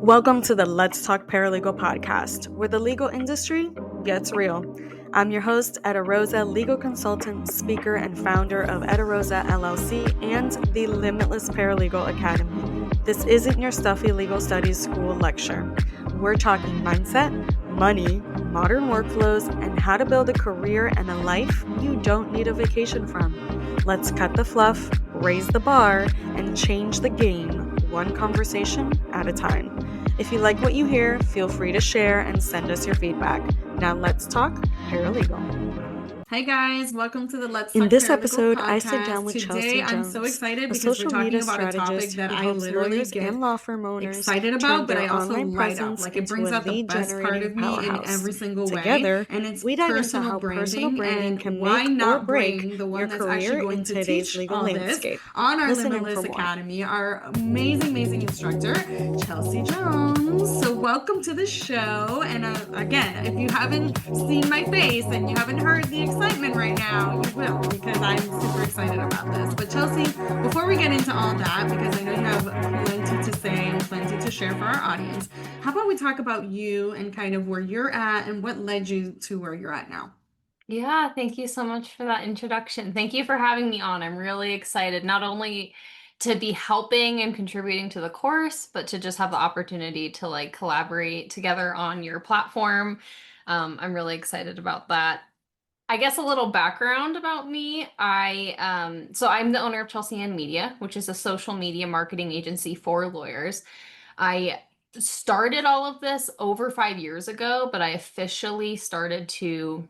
Welcome to the Let's Talk Paralegal podcast, where the legal industry gets real. I'm your host, Eda Rosa, legal consultant, speaker, and founder of Eda Rosa LLC and the Limitless Paralegal Academy. This isn't your stuffy legal studies school lecture. We're talking mindset, money, modern workflows, and how to build a career and a life you don't need a vacation from. Let's cut the fluff, raise the bar, and change the game one conversation at a time. If you like what you hear, feel free to share and send us your feedback. Now let's talk paralegal. Hey guys, welcome to the Let's Talk In this Paralegal episode, podcast. I sit down with Today, Chelsea I'm Jones, so excited a because we're social talking media about a topic strategist that who I helps literally lawyers get and law firm owners excited turn about, but their I also online light up. presence Like it into brings a out the lead best part generating of me in powerhouse. every single way. Together, And it's we dive into personal how personal branding branding and can why make or not break bring the your one that's actually career going in to today's teach legal all this landscape. on our Listen in Limitless for more. Academy, our amazing instructor, Chelsea Jones. So welcome to the show. And again, if you haven't seen my face and you haven't heard the excitement right now, you will, because I'm super excited about this. But Chelsea, before we get into all that, because I know you have plenty to say and plenty to share for our audience, how about we talk about you and kind of where you're at and what led you to where you're at now? Yeah, thank you so much for that introduction. Thank you for having me on. I'm really excited not only to be helping and contributing to the course, but to just have the opportunity to like collaborate together on your platform. I'm really excited about that. I guess a little background about me. So I'm the owner of Chelsea Ann Media, which is a social media marketing agency for lawyers. I started all of this over 5 years ago, but I officially started to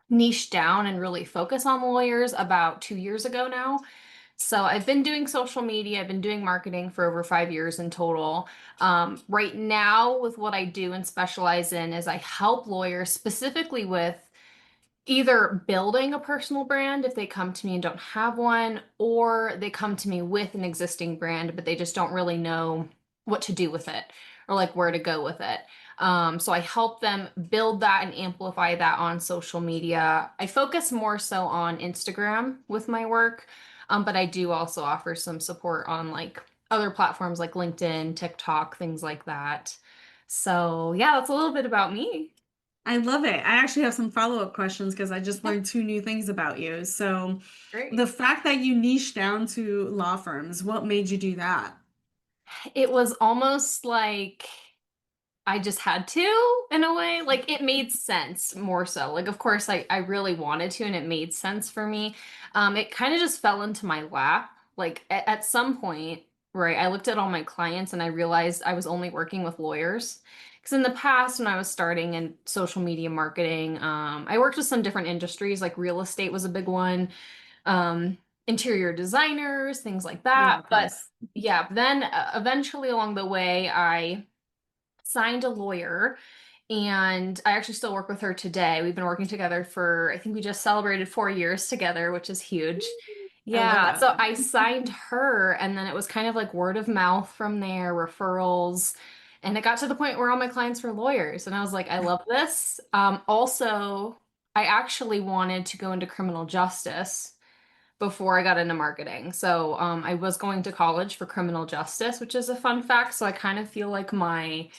niche down and really focus on lawyers about 2 years ago now. So I've been doing social media, I've been doing marketing for over 5 years in total. Right now, with what I do and specialize in, is I help lawyers specifically with either building a personal brand if they come to me and don't have one, or they come to me with an existing brand, but they just don't really know what to do with it or like where to go with it. So I help them build that and amplify that on social media. I focus more so on Instagram with my work, but I do also offer some support on like other platforms like LinkedIn, TikTok, things like that. So yeah, that's a little bit about me. I love it. I actually have some follow-up questions because I just Yeah, learned two new things about you. So, great. the fact that you niche down to law firms, what made you do that? It was almost like I just had to in a way. Like it made sense more so. Like of course I really wanted to and it made sense for me. It kind of just fell into my lap. Like at some point, right, I looked at all my clients and I realized I was only working with lawyers. Because in the past, when I was starting in social media marketing, I worked with some different industries, like real estate was a big one, um, interior designers, things like I that. love But those. yeah, then eventually along the way, I signed a lawyer and I actually still work with her today. We've been working together for, I think we just celebrated 4 years together, which is huge. I love Yeah, that. so I signed her and then it was kind of like word of mouth from there, referrals. And it got to the point where all my clients were lawyers and I was like, I love this. Also, I actually wanted to go into criminal justice before I got into marketing. So I was going to college for criminal justice, which is a fun fact. So I kind of feel like my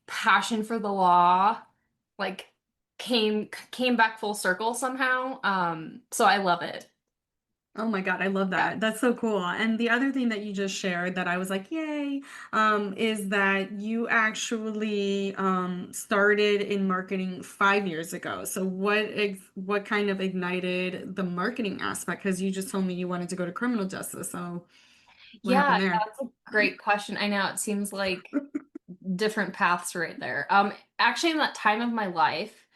passion for the law like came back full circle somehow. So I love it. Oh my God, I love Yeah. that. That's so cool. And the other thing that you just shared that I was like, yay, is that you actually started in marketing 5 years ago. So what kind of ignited the marketing aspect? Because you just told me you wanted to go to criminal justice. So what Yeah, happened there? that's a great question. I know it seems like different paths right there. Actually in that time of my life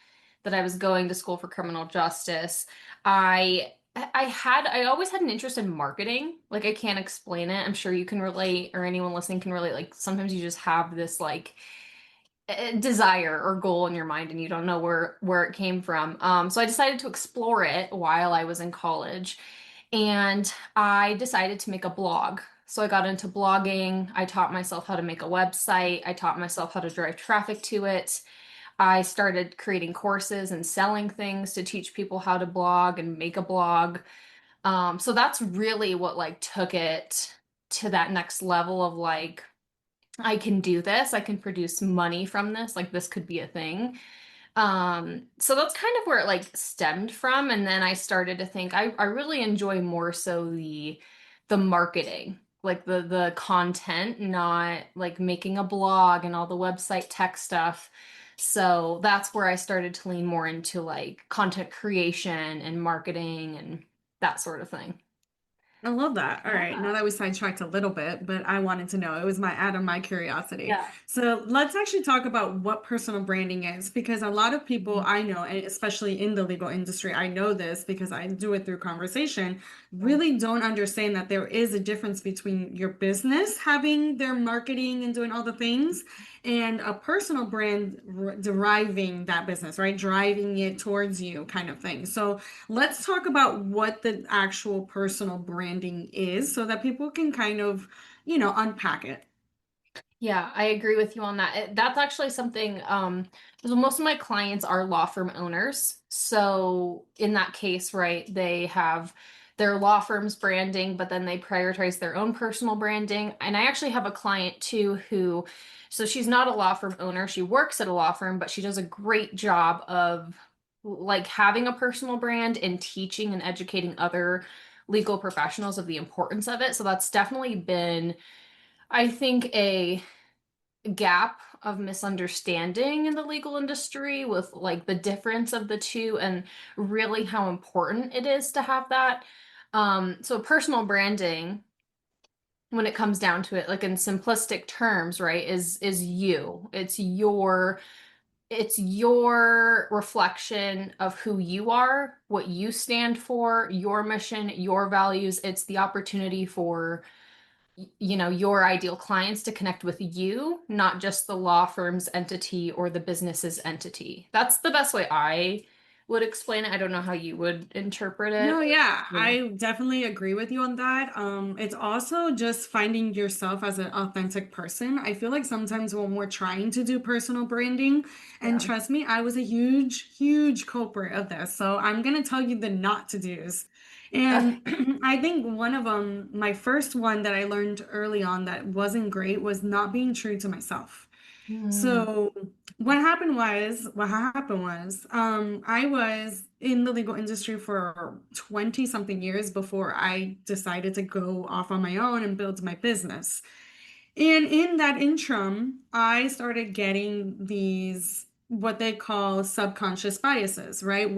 that I was going to school for criminal justice, I always had an interest in marketing. Like I can't explain it. I'm sure you can relate or anyone listening can relate. Like sometimes you just have this like desire or goal in your mind and you don't know where it came from. So I decided to explore it while I was in college and I decided to make a blog. So I got into blogging. I taught myself how to make a website. I taught myself how to drive traffic to it. I started creating courses and selling things to teach people how to blog and make a blog. So that's really what like took it to that next level of like I can do this. I can produce money from this. Like this could be a thing. So that's kind of where it like stemmed from. And then I started to think I really enjoy more so the marketing, like the content, not like making a blog and all the website tech stuff. So that's where I started to lean more into like content creation and marketing and that sort of thing. I love that. All right. Yeah. Now that we sidetracked a little bit, but I wanted to know. It was my out of my curiosity. Yeah. So let's actually talk about what personal branding is, because a lot of people I know, and especially in the legal industry, I know this because I do it through conversation, really don't understand that there is a difference between your business having their marketing and doing all the things and a personal brand deriving that business, right? Driving it towards you kind of thing. So let's talk about what the actual personal branding is so that people can kind of, unpack it. Yeah, I agree with you on that. That's actually something, so most of my clients are law firm owners. So in that case, right, they have their law firm's branding, but then they prioritize their own personal branding. And I actually have a client too who, so she's not a law firm owner. She works at a law firm, but she does a great job of like having a personal brand and teaching and educating other legal professionals of the importance of it. So that's definitely been, I think, a gap of misunderstanding in the legal industry with like the difference of the two and really how important it is to have that. So personal branding, when it comes down to it, like in simplistic terms, right, is you. It's your reflection of who you are, what you stand for, your mission, your values. It's the opportunity for your ideal clients to connect with you, not just the law firm's entity or the business's entity. That's the best way I would explain it. I don't know how you would interpret No, it. yeah, Yeah. I definitely agree with you on that. It's also just finding yourself as an authentic person. I feel like sometimes when we're trying to do personal branding, and Yeah. trust me, I was a huge, huge culprit of this. So I'm gonna tell you the not to do's. Okay. And I think one of them, my first one that I learned early on that wasn't great was not being true to myself. Hmm. So what happened was, I was in the legal industry for 20 something years before I decided to go off on my own and build my business. And in that interim, I started getting these what they call subconscious biases, right?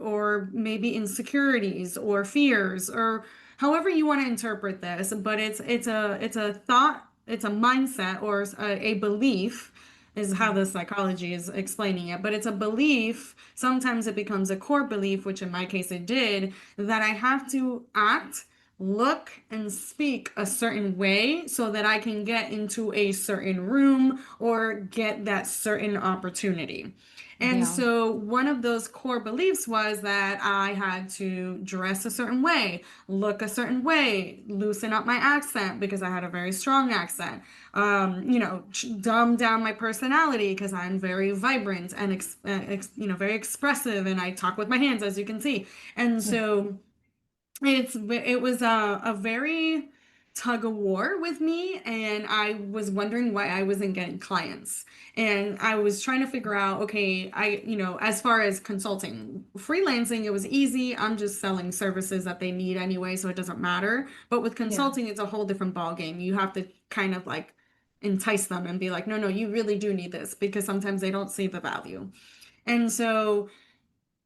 Or maybe insecurities or fears or however you want to interpret this, but it's a thought, it's a mindset or a belief is how the psychology is explaining it, but it's a belief. Sometimes it becomes a core belief, which in my case it did, that I have to act, look and speak a certain way so that I can get into a certain room or get that certain opportunity. And Yeah. so one of those core beliefs was that I had to dress a certain way, look a certain way, loosen up my accent because I had a very strong accent, dumb down my personality because I'm very vibrant and very expressive, and I talk with my hands, as you can see. And so it was a very tug of war with me, and I was wondering why I wasn't getting clients. And I was trying to figure out, okay, as far as consulting, freelancing, it was easy. I'm just selling services that they need anyway, so it doesn't matter. But with Yeah. consulting, it's a whole different ball game. You have to kind of like entice them and be like, no, no, you really do need this because sometimes they don't see the value. And so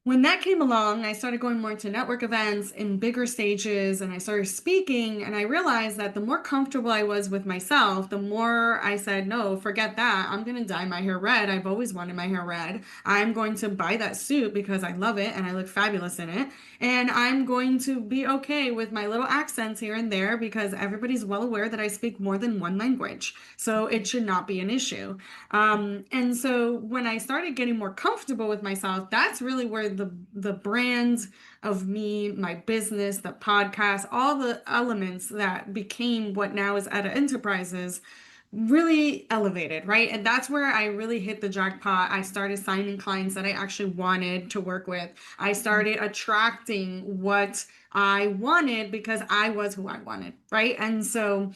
when that came along, I started going more to network events in bigger stages and I started speaking. And I realized that the more comfortable I was with myself, the more I said, no, forget that. I'm going to dye my hair red. I've always wanted my hair red. I'm going to buy that suit because I love it and I look fabulous in it. And I'm going to be okay with my little accents here and there because everybody's well aware that I speak more than one language. So it should not be an issue. And so when I started getting more comfortable with myself, that's really where the brand of me, my business, the podcast, all the elements that became what now is Eda Enterprises really elevated, right? And that's where I really hit the jackpot. I started signing clients that I actually wanted to work with. I started attracting what I wanted because I was who I wanted, right? And so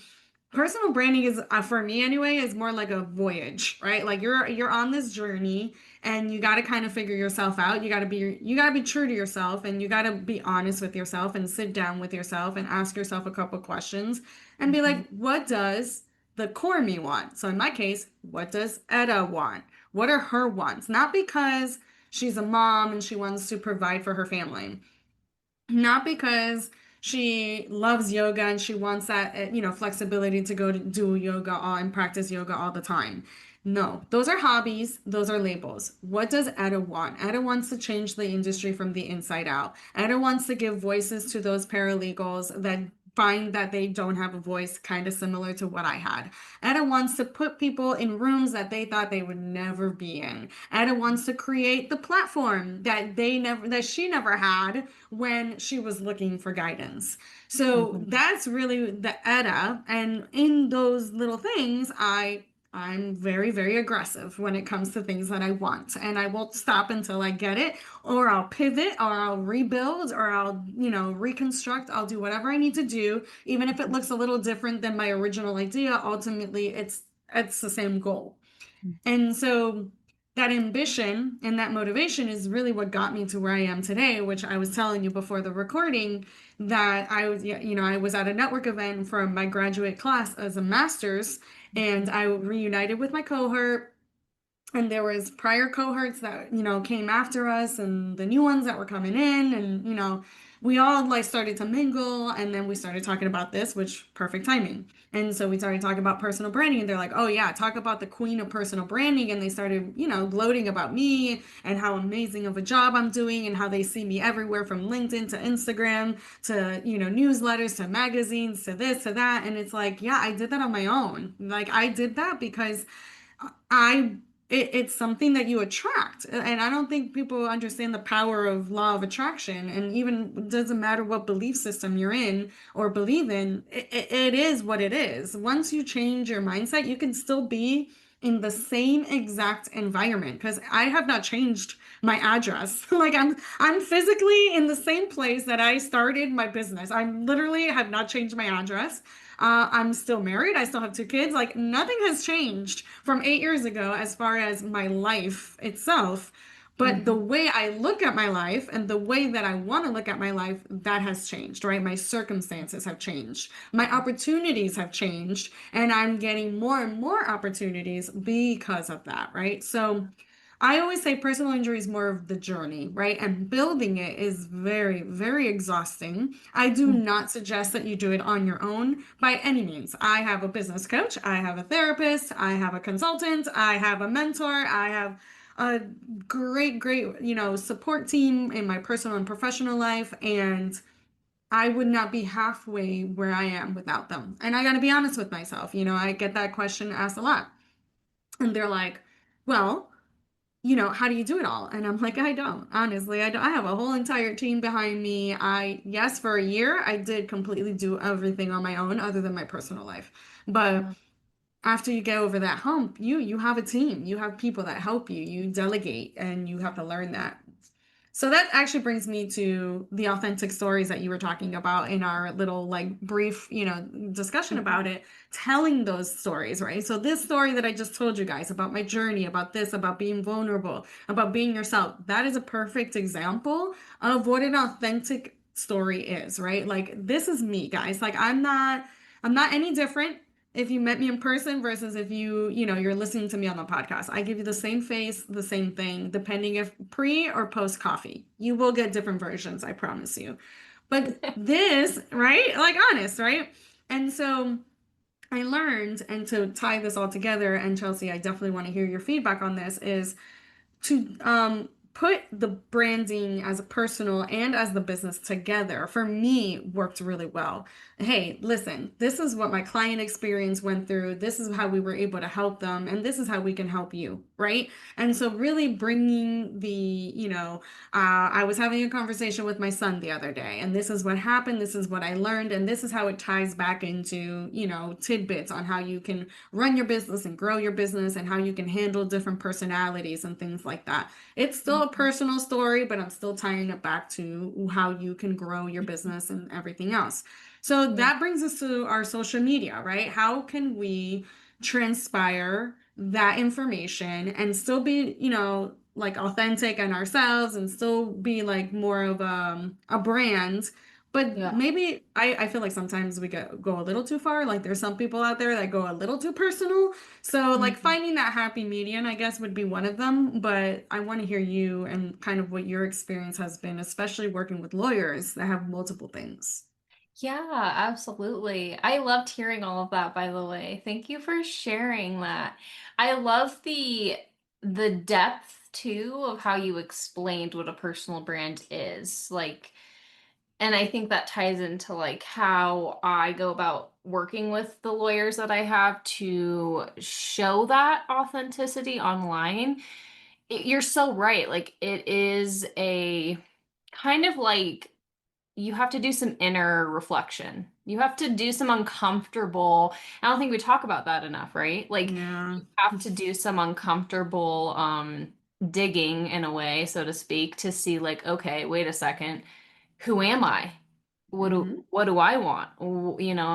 personal branding is for me anyway is more like a voyage, right? Like you're on this journey and you got to kind of figure yourself out. You got to be true to yourself, and you got to be honest with yourself and sit down with yourself and ask yourself a couple questions and be Mhm. like, what does the core me want? So in my case, what does Eda want? What are her wants? Not because she's a mom and she wants to provide for her family, not because she loves yoga and she wants that flexibility to go to do yoga all and practice yoga all the time. No, those are hobbies, those are labels. What does Eda want? Eda wants to change the industry from the inside out. Eda wants to give voices to those paralegals that find that they don't have a voice, kind of similar to what I had. Eda wants to put people in rooms that they thought they would never be in. Eda wants to create the platform that she never had when she was looking for guidance. So Mhm. that's really the Eda. And in those little things, I'm very, very aggressive when it comes to things that I want. And I won't stop until I get it, or I'll pivot, or I'll rebuild, or I'll, reconstruct. I'll do whatever I need to do, even if it looks a little different than my original idea. Ultimately, it's the same goal. And so that ambition and that motivation is really what got me to where I am today, which I was telling you before the recording that I was at a network event for my graduate class as a master's, and I reunited with my cohort, and there was prior cohorts that came after us and the new ones that were coming in, and we all like started to mingle, and then we started talking about this, which perfect timing. And so we started talking about personal branding, and they're like, oh yeah, talk about the queen of personal branding. And they started gloating about me and how amazing of a job I'm doing, and how they see me everywhere from LinkedIn to Instagram to newsletters to magazines to this to that. And it's like, yeah, I did that on my own. Like I did that because I it's something that you attract. And I don't think people understand the power of law of attraction. And even it doesn't matter what belief system you're in or believe in, it is what it is. Once you change your mindset, you can still be in the same exact environment, because I have not changed my address. Like I'm physically in the same place that I started my business. I literally have not changed my address. I'm still married. I still have two kids. Like nothing has changed from 8 years ago as far as my life itself. But the Mhm. way I look at my life and the way that I want to look at my life, that has changed, right? My circumstances have changed. My opportunities have changed. And I'm getting more and more opportunities because of that, right? So I always say personal injury is more of the journey, right? And building it is very, very exhausting. I do not suggest that you do it on your own by any means. I have a business coach, I have a therapist, I have a consultant, I have a mentor, I have a great, great, support team in my personal and professional life. And I would not be halfway where I am without them. And I got to be honest with myself. I get that question asked a lot. And they're like, well, how do you do it all? And I'm like, I don't. Honestly, I don't. I have a whole entire team behind me. Yes, for a year, I did completely do everything on my own other than my personal life. But Mhm. after you get over that hump, you have a team. You have people that help you. You delegate, and you have to learn that. So that actually brings me to the authentic stories that you were talking about in our little like brief, discussion Mhm. about it, telling those stories, right? So this story that I just told you guys about my journey, about this, about being vulnerable, about being yourself, that is a perfect example of what an authentic story is, right? Like this is me, guys. Like I'm not any different if you met me in person versus if you're listening to me on the podcast. I give you the same face, the same thing, depending if pre or post coffee. You will get different versions, I promise you. But this, right? Like honest, right? And so I learned, and to tie this all together, and Chelsea, I definitely want to hear your feedback on this, is to put the branding as a personal and as the business together for me worked really well. Hey, listen, this is what my client experience went through. This is how we were able to help them, and this is how we can help you, right? And so really bringing I was having a conversation with my son the other day, and this is what happened, this is what I learned, and this is how it ties back into tidbits on how you can run your business and grow your business, and how you can handle different personalities and things like that. It's still a personal story, but I'm still tying it back to how you can grow your business and everything else. So Yeah. that brings us to our social media, right? How can we transpire that information and still be, like authentic and ourselves and still be like more of a brand? But Yeah. maybe I feel like sometimes we go a little too far. Like there's some people out there that go a little too personal. So like Mhm. finding that happy median, I guess, would be one of them. But I want to hear you and kind of what your experience has been, especially working with lawyers that have multiple things. Yeah, absolutely. I loved hearing all of that, by the way. Thank you for sharing that. I love the depth too of how you explained what a personal brand is. Like, and I think that ties into like how I go about working with the lawyers that I have to show that authenticity online. You're so right. Like it is a kind of like you have to do some inner reflection. You have to do some uncomfortable. I don't think we talk about that enough, right? Like Yeah. you have to do some uncomfortable digging in a way, so to speak, to see like, okay, wait a second, who am I? Hmm. What do I want? You know,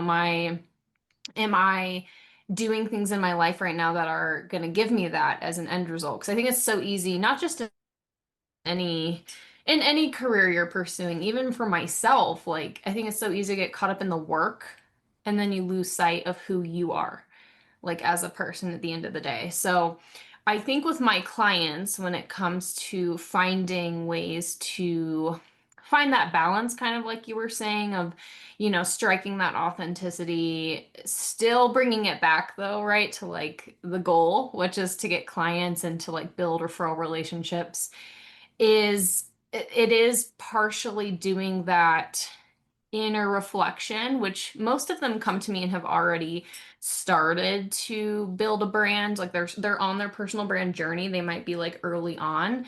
am I doing things in my life right now that are going to give me that as an end result? Because I think it's so easy, not just any in any career you're pursuing, even for myself, like I think it's so easy to get caught up in the work and then you lose sight of who you are, like as a person at the end of the day. So I think with my clients, when it comes to finding ways to find that balance, kind of like you were saying, of, striking that authenticity, still bringing it back though, right, to like the goal, which is to get clients and to like build referral relationships it is partially doing that inner reflection, which most of them come to me and have already started to build a brand. Like they're on their personal brand journey. They might be like early on,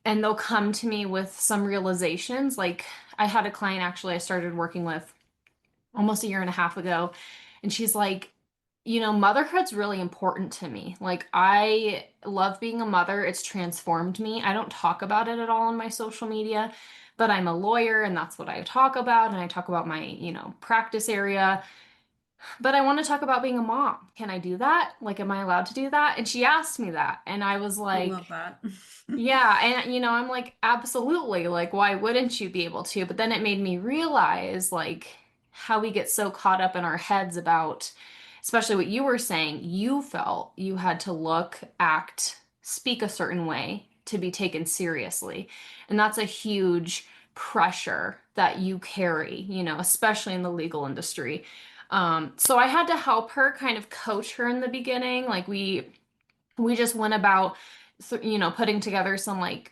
and they'll come to me with some realizations. Like I had a client actually I started working with almost a year and a half ago. And she's like, motherhood's really important to me. Like, I love being a mother. It's transformed me. I don't talk about it at all on my social media, but I'm a lawyer and that's what I talk about. And I talk about my, practice area. But I want to talk about being a mom. Can I do that? Like, am I allowed to do that? And she asked me that. And I was I like, love that. yeah, and I'm like, absolutely. Like, why wouldn't you be able to? But then it made me realize, like, how we get so caught up in our heads about, especially what you were saying, you felt you had to look, act, speak a certain way to be taken seriously. And that's a huge pressure that you carry, especially in the legal industry. So I had to help her kind of coach her in the beginning. Like we just went about putting together some like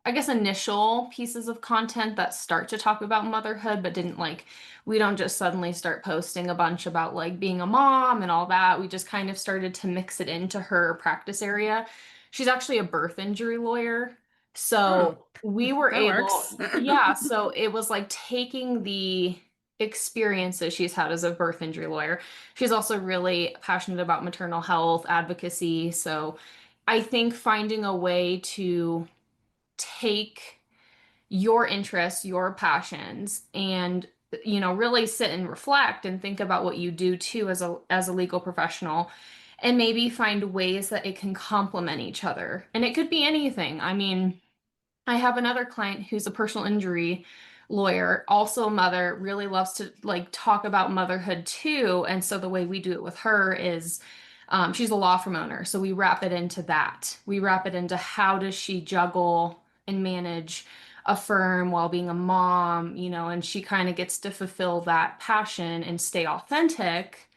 I guess initial pieces of content that start to talk about motherhood, but didn't like we don't just suddenly start posting a bunch about like being a mom and all that. We just kind of started to mix it into her practice area. She's actually a birth injury lawyer. Oh, So we were that works. able, yeah, so it was like taking the experiences she's had as a birth injury lawyer. She's also really passionate about maternal health advocacy. So I think finding a way to take your interests, your passions, and really sit and reflect and think about what you do too as a legal professional and maybe find ways that it can complement each other. And it could be anything. I mean, I have another client who's a personal injury lawyer, also a mother, really loves to like talk about motherhood too. And so the way we do it with her is she's a law firm owner. So we wrap it into that. We wrap it into how does she juggle and manage a firm while being a mom, and she kind of gets to fulfill that passion and stay authentic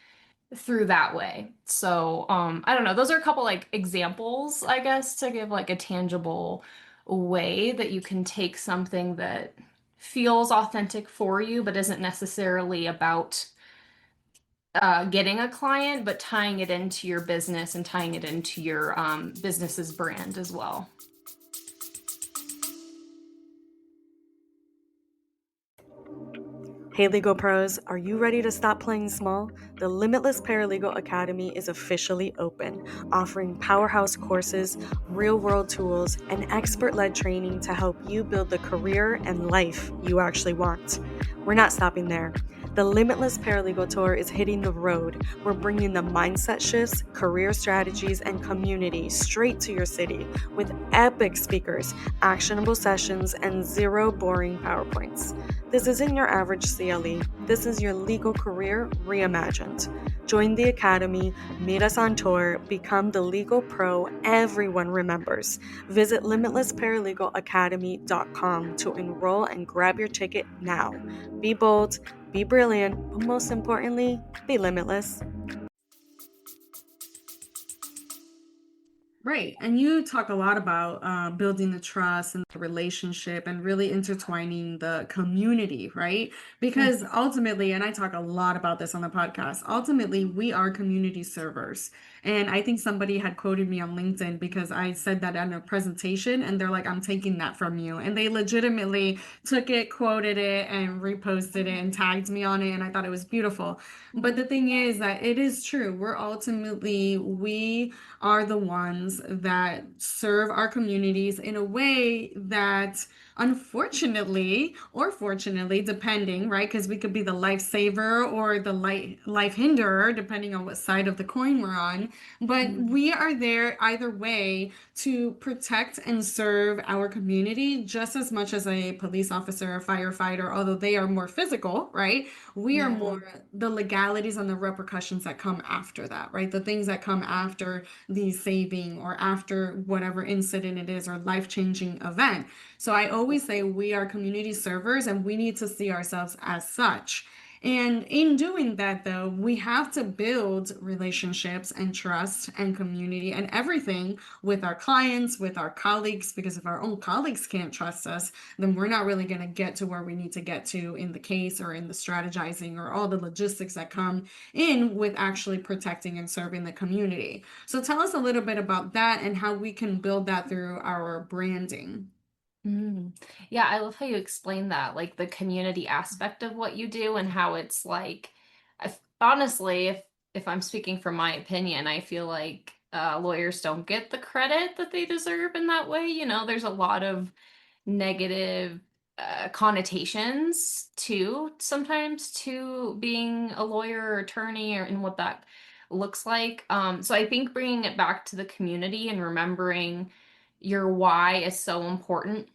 through that way. So, I don't know. Those are a couple like examples, I guess, to give like a tangible way that you can take something that feels authentic for you, but isn't necessarily about getting a client, but tying it into your business and tying it into your business's brand as well. Hey legal pros, are you ready to stop playing small? The Limitless Paralegal Academy is officially open, offering powerhouse courses, real-world tools, and expert-led training to help you build the career and life you actually want. We're not stopping there. The Limitless Paralegal Tour is hitting the road. We're bringing the mindset shifts, career strategies, and community straight to your city with epic speakers, actionable sessions, and zero boring PowerPoints. This isn't your average CLE. This is your legal career reimagined. Join the Academy, meet us on tour, become the legal pro everyone remembers. Visit limitlessparalegals.com to enroll and grab your ticket now. Be bold, be brilliant, but most importantly, be limitless. Right. And you talk a lot about building the trust and the relationship and really intertwining the community, right? Because ultimately, and I talk a lot about this on the podcast, ultimately, we are community servers. And I think somebody had quoted me on LinkedIn because I said that in a presentation, and they're like, I'm taking that from you. And they legitimately took it, quoted it, and reposted it and tagged me on it. And I thought it was beautiful. But the thing is that it is true. We are the ones that serve our communities in a way that unfortunately or fortunately depending, right, because we could be the lifesaver or the life hinderer depending on what side of the coin we're on, but we are there either way to protect and serve our community just as much as a police officer, a firefighter, although they are more physical, right? We are more the legalities and the repercussions that come after that, right? The things that come after the saving or after whatever incident it is or life-changing event. So I always say we are community servers and we need to see ourselves as such. And in doing that, though, we have to build relationships and trust and community and everything with our clients, with our colleagues, because if our own colleagues can't trust us, then we're not really going to get to where we need to get to in the case or in the strategizing or all the logistics that come in with actually protecting and serving the community. So tell us a little bit about that and how we can build that through our branding. Mm. Yeah, I love how you explain that, like the community aspect of what you do and how it's like, honestly, if I'm speaking from my opinion, I feel like lawyers don't get the credit that they deserve in that way. You know, there's a lot of negative connotations too, sometimes to being a lawyer or attorney or and what that looks like. So I think bringing it back to the community and remembering your why is so important.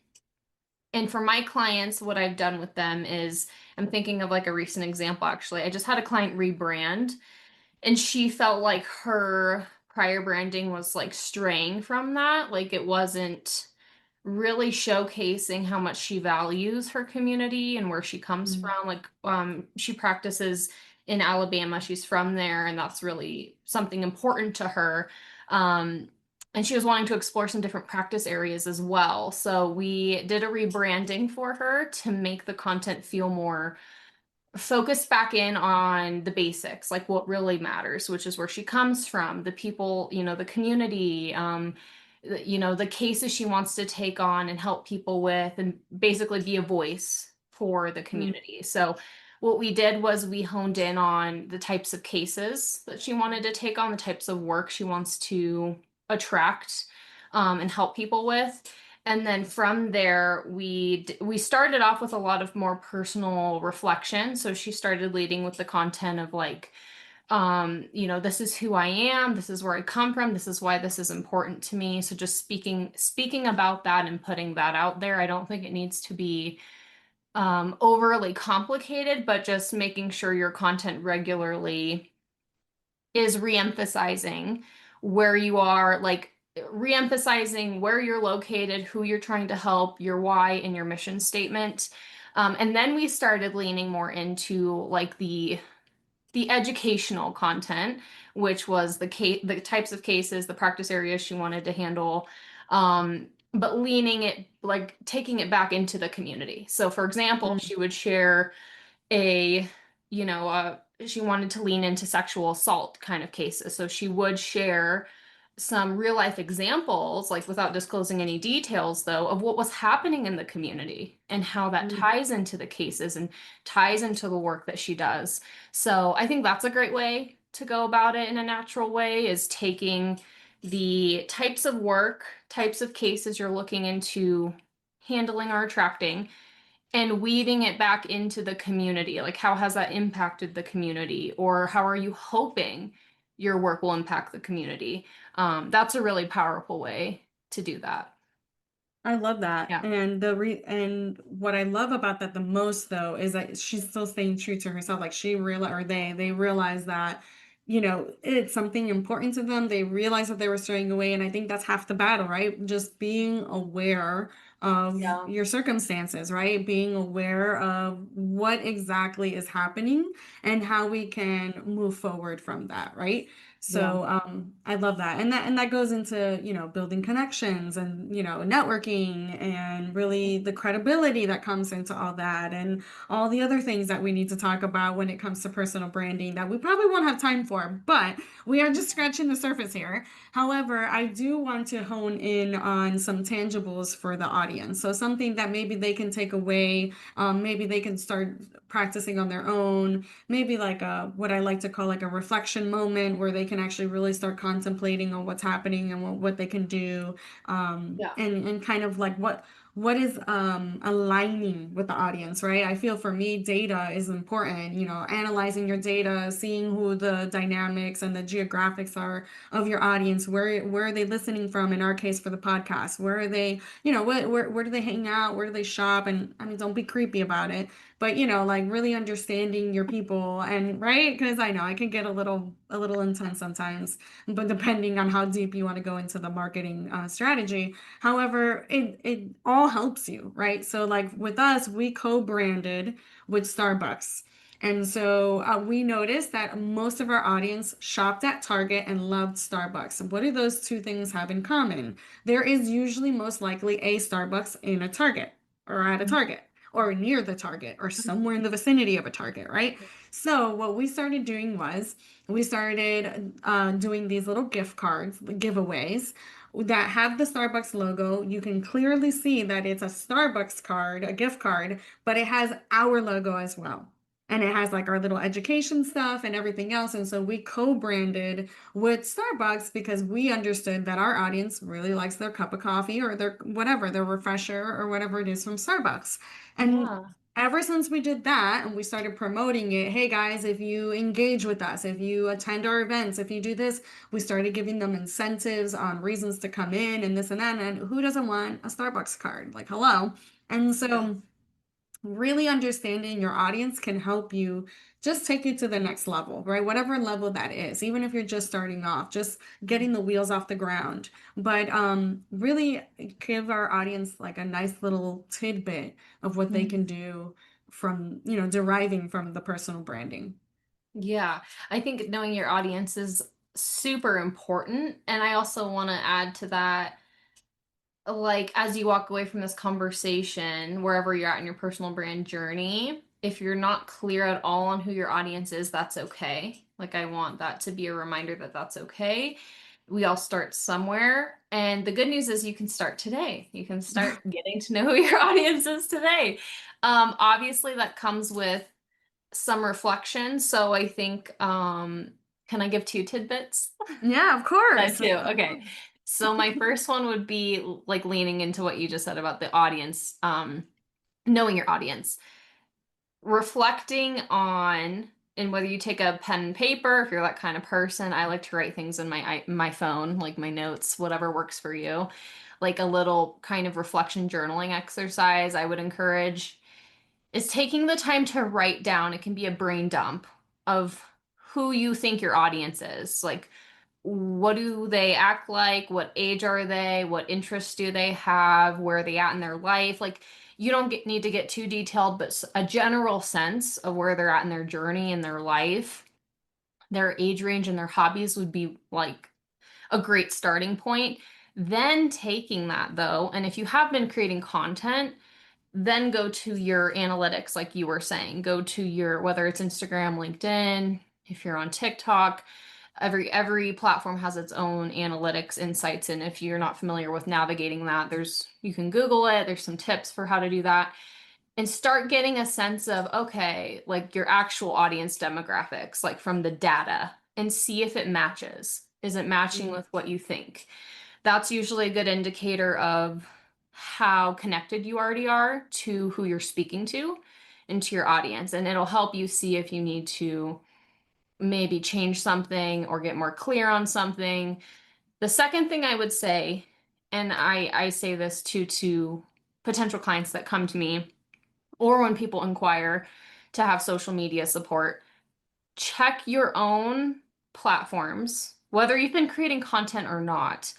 And for my clients, what I've done with them is I'm thinking of like a recent example actually. I just had a client rebrand and she felt like her prior branding was like straying from that. Like it wasn't really showcasing how much she values her community and where she comes from. Like she practices in Alabama. She's from there and that's really something important to her. Um and she was wanting to explore some different practice areas as well. So we did a rebranding for her to make the content feel more focused back in on the basics, like what really matters, which is where she comes from, the people, you know, the community, you know, the cases she wants to take on and help people with, and basically be a voice for the community. So what we did was we honed in on the types of cases that she wanted to take on, the types of work she wants to attract and help people with. And then from there, we started off with a lot of more personal reflection. So she started leading with the content of like, you know, this is who I am, this is where I come from, this is why this is important to me. So just speaking about that and putting that out there. I don't think it needs to be overly complicated, but just making sure your content regularly is reemphasizing where you are, like reemphasizing where you're located, who you're trying to help, your why, and your mission statement. And then we started leaning more into like the educational content, which was the types of cases, the practice areas she wanted to handle, but leaning it like taking it back into the community. So, for example, she would share a, you know, she wanted to lean into sexual assault kind of cases. So she would share some real life examples, like without disclosing any details, though, of what was happening in the community and how that ties into the cases and ties into the work that she does. So I think that's a great way to go about it in a natural way, is taking the types of work, types of cases you're looking into handling or attracting, and weaving it back into the community. Like, how has that impacted the community? Or how are you hoping your work will impact the community? That's a really powerful way to do that. I love that. Yeah. And what I love about that the most though is that she's still staying true to herself. Like she realize or they realize that, it's something important to them. They realize that they were straying away. And I think that's half the battle, right? Just being aware of Yeah. your circumstances, right? Being aware of what exactly is happening and how we can move forward from that, right? Yeah. So I love that. And that goes into, building connections and, networking and really the credibility that comes into all that and all the other things that we need to talk about when it comes to personal branding that we probably won't have time for, but we are just scratching the surface here. However, I do want to hone in on some tangibles for the audience. So something that maybe they can take away, maybe they can start practicing on their own, maybe like a what I like to call like a reflection moment where they can actually really start contemplating on what's happening and what they can do, Yeah. and kind of like what is aligning with the audience, right? I feel for me, data is important, analyzing your data, seeing who the dynamics and the geographics are of your audience, where are they listening from in our case for the podcast, where are they, where do they hang out, where do they shop, and I mean, don't be creepy about it, but like really understanding your people and right, because I know I can get a little intense sometimes, but depending on how deep you want to go into the marketing strategy. However, it all helps you, right? So like with us, we co-branded with Starbucks. And so we noticed that most of our audience shopped at Target and loved Starbucks. What do those two things have in common? There is usually most likely a Starbucks in a Target or at a Target or near the Target or somewhere in the vicinity of a Target, right? So what we started doing was we started doing these little gift cards, giveaways that have the Starbucks logo. You can clearly see that it's a Starbucks card, a gift card, but it has our logo as well. And it has like our little education stuff and everything else. And so we co-branded with Starbucks because we understood that our audience really likes their cup of coffee or their whatever, their refresher or whatever it is from Starbucks. And Yeah. ever since we did that and we started promoting it, hey guys, if you engage with us, if you attend our events, if you do this, we started giving them incentives on reasons to come in and this and that. And who doesn't want a Starbucks card? Like, hello. And Yeah. so really understanding your audience can help you just take you to the next level, right? Whatever level that is, even if you're just starting off, just getting the wheels off the ground. But really give our audience like a nice little tidbit of what they can do from, deriving from the personal branding. Yeah. I think knowing your audience is super important. And I also want to add to that, like, as you walk away from this conversation, wherever you're at in your personal brand journey, if you're not clear at all on who your audience is, that's okay. Like, I want that to be a reminder that that's okay. We all start somewhere. And the good news is you can start today. You can start getting to know who your audience is today. Obviously, that comes with some reflection. So I think, can I give two tidbits? Yeah, of That course. too. Okay. So my first one would be like leaning into what you just said about the audience, knowing your audience, reflecting on, and whether you take a pen and paper, if you're that kind of person. I like to write things in my phone, like my notes, whatever works for you. Like a little kind of reflection journaling exercise I would encourage is taking the time to write down. It can be a brain dump of who you think your audience is. Like, what do they act like? What age are they? What interests do they have? Where are they at in their life? Like, you don't need to get too detailed, but a general sense of where they're at in their journey in their life, their age range, and their hobbies would be like a great starting point. Then taking that though, and if you have been creating content, then go to your analytics, like you were saying. Go to your, whether it's Instagram, LinkedIn, if you're on TikTok, Every platform has its own analytics insights, and if you're not familiar with navigating that, you can Google it. There's some tips for how to do that and start getting a sense of, okay, like your actual audience demographics, like from the data, and see if it matches. Is it matching with what you think? That's usually a good indicator of how connected you already are to who you're speaking to and to your audience. And it'll help you see if you need to maybe change something or get more clear on something. The second thing I would say, and I say this too to potential clients that come to me or when people inquire to have social media support, check your own platforms, whether you've been creating content or not.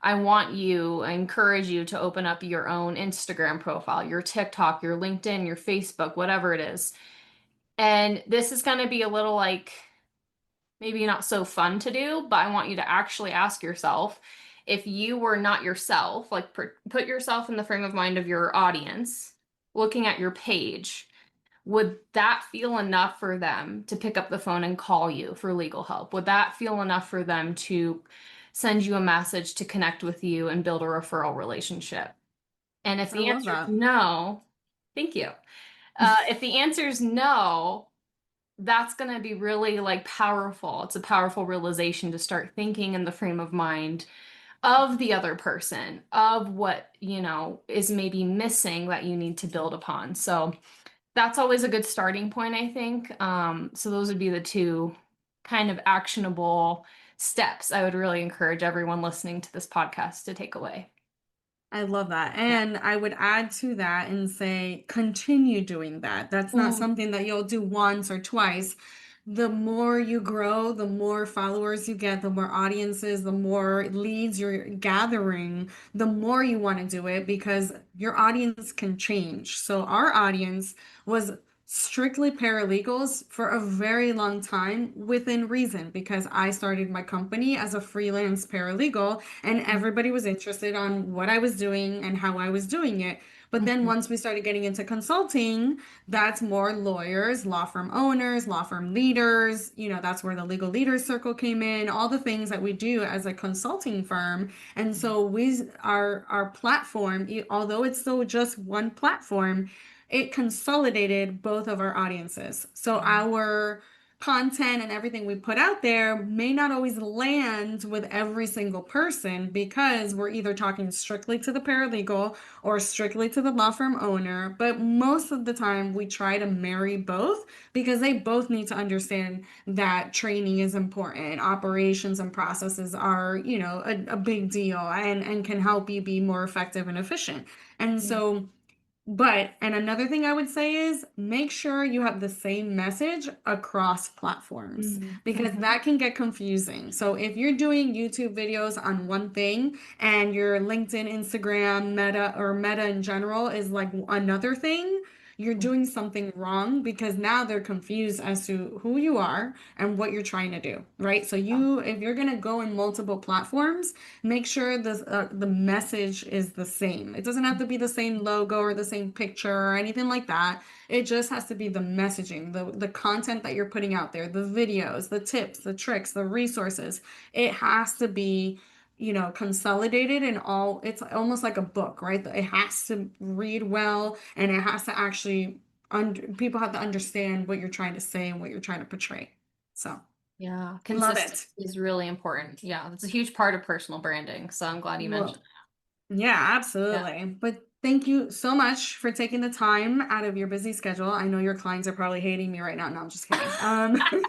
I encourage you to open up your own Instagram profile, your TikTok, your LinkedIn, your Facebook, whatever it is. And this is going to be a little like maybe not so fun to do, but I want you to actually ask yourself if you were not yourself, like put yourself in the frame of mind of your audience, looking at your page, would that feel enough for them to pick up the phone and call you for legal help? Would that feel enough for them to send you a message to connect with you and build a referral relationship? And if I the love answer is that. no, thank you. If the answer is no, that's going to be really like powerful. It's a powerful realization to start thinking in the frame of mind of the other person, of what, is maybe missing that you need to build upon. So that's always a good starting point, I think. So those would be the two kind of actionable steps I would really encourage everyone listening to this podcast to take away. I love that. Yeah. And I would add to that and say, continue doing that. That's not Mm, something that you'll do once or twice. The more you grow, the more followers you get, the more audiences, the more leads you're gathering, the more you want to do it because your audience can change. So our audience was strictly paralegals for a very long time within reason because I started my company as a freelance paralegal and everybody was interested on what I was doing and how I was doing it. But then mhm, once we started getting into consulting, that's more lawyers, law firm owners, law firm leaders. That's where the legal leaders circle came in, all the things that we do as a consulting firm. And so our platform, although it's still just one platform, it consolidated both of our audiences. So yeah. our content and everything we put out there may not always land with every single person because we're either talking strictly to the paralegal or strictly to the law firm owner. But most of the time, we try to marry both because they both need to understand that training is important. Operations and processes are, a big deal and can help you be more effective and efficient. And Yeah. so, and another thing I would say is make sure you have the same message across platforms Mm, because mhm, that can get confusing. So if you're doing YouTube videos on one thing and your LinkedIn, Instagram, Meta in general is like another thing, you're doing something wrong because now they're confused as to who you are and what you're trying to do, right? So if you're going to go in multiple platforms, make sure the message is the same. It doesn't have to be the same logo or the same picture or anything like that. It just has to be the messaging, the content that you're putting out there, the videos, the tips, the tricks, the resources. It has to be consolidated and all. It's almost like a book, right? It has to read well and it has to actually people have to understand what you're trying to say and what you're trying to portray. So Yeah, love consistency it. is really important. Yeah, that's a huge part of personal branding. So I'm glad you Well, mentioned yeah, that. absolutely. But thank you so much for taking the time out of your busy schedule. I know your clients are probably hating me right now. No, I'm just kidding.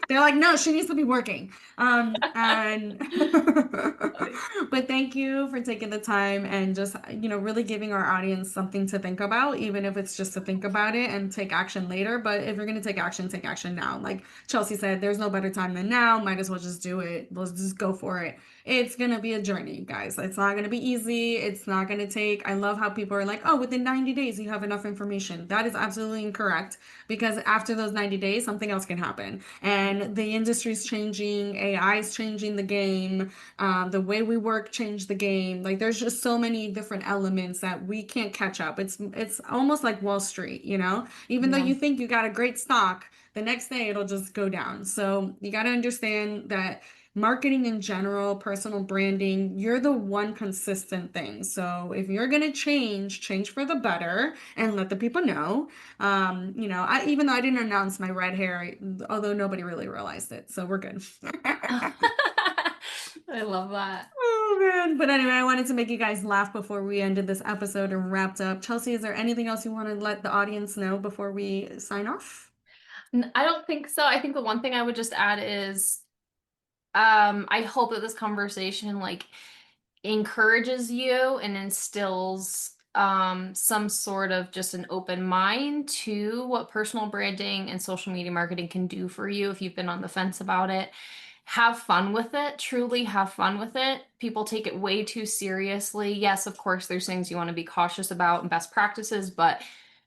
They're like, no, she needs to be working. And but thank you for taking the time and just, really giving our audience something to think about, even if it's just to think about it and take action later. But if you're going to take action now. Like Chelsea said, there's no better time than now. Might as well just do it. Let's just go for it. It's going to be a journey, guys. It's not going to be easy. It's not going to take. I love how people are like, oh, within 90 days, you have enough information. That is absolutely incorrect because after those 90 days, something else can happen. And the industry's changing, AI is changing the game, the way we work changed the game. Like, there's just so many different elements that we can't catch up. It's almost like Wall Street, Even though Yeah. you think you got a great stock, the next day it'll just go down. So you got to understand that marketing in general, personal branding, you're the one consistent thing. So if you're gonna change for the better and let the people know. I even though I didn't announce my red hair, although nobody really realized it, so we're good. I love that. Oh man. But anyway, I wanted to make you guys laugh before we ended this episode and wrapped up. Chelsea, is there anything else you want to let the audience know before we sign off? I don't think so. I think the one thing I would just add is I hope that this conversation like encourages you and instills some sort of just an open mind to what personal branding and social media marketing can do for you if you've been on the fence about it. Have fun with it, truly have fun with it. People take it way too seriously. Yes, of course, there's things you want to be cautious about and best practices, but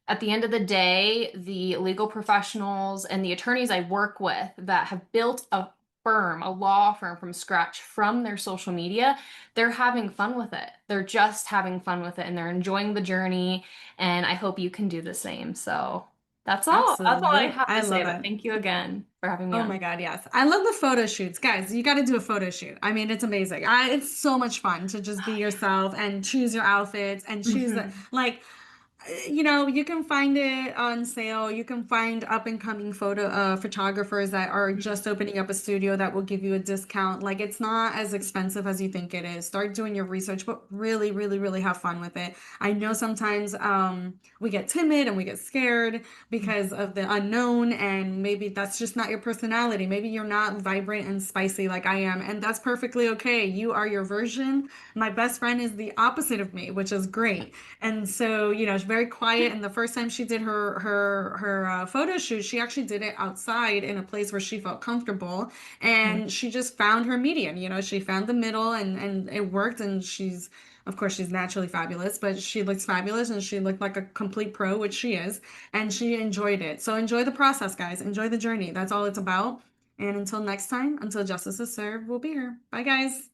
at the end of the day, the legal professionals and the attorneys I work with that have built a firm, a law firm from scratch from their social media, they're having fun with it. They're just having fun with it and they're enjoying the journey. And I hope you can do the same. So that's all. That's all I Absolutely. have I to say. love But it. thank you again for having me Oh on. my God, yes. I love the photo shoots. Guys, you got to do a photo shoot. I mean, it's amazing. It's so much fun to just be yourself and choose your outfits and choose the, Mhm. like, you can find it on sale. You can find up and coming photographers that are just opening up a studio that will give you a discount. Like it's not as expensive as you think it is. Start doing your research, but really, really, really have fun with it. I know sometimes we get timid and we get scared because of the unknown, and maybe that's just not your personality. Maybe you're not vibrant and spicy like I am, and that's perfectly okay. You are your version. My best friend is the opposite of me, which is great. And so, she's very quiet. And the first time she did her photo shoot, she actually did it outside in a place where she felt comfortable. And she just found her medium. She found the middle, and it worked. And of course, she's naturally fabulous, but she looks fabulous and she looked like a complete pro, which she is. And she enjoyed it. So enjoy the process, guys. Enjoy the journey. That's all it's about. And until next time, until justice is served, we'll be here. Bye, guys.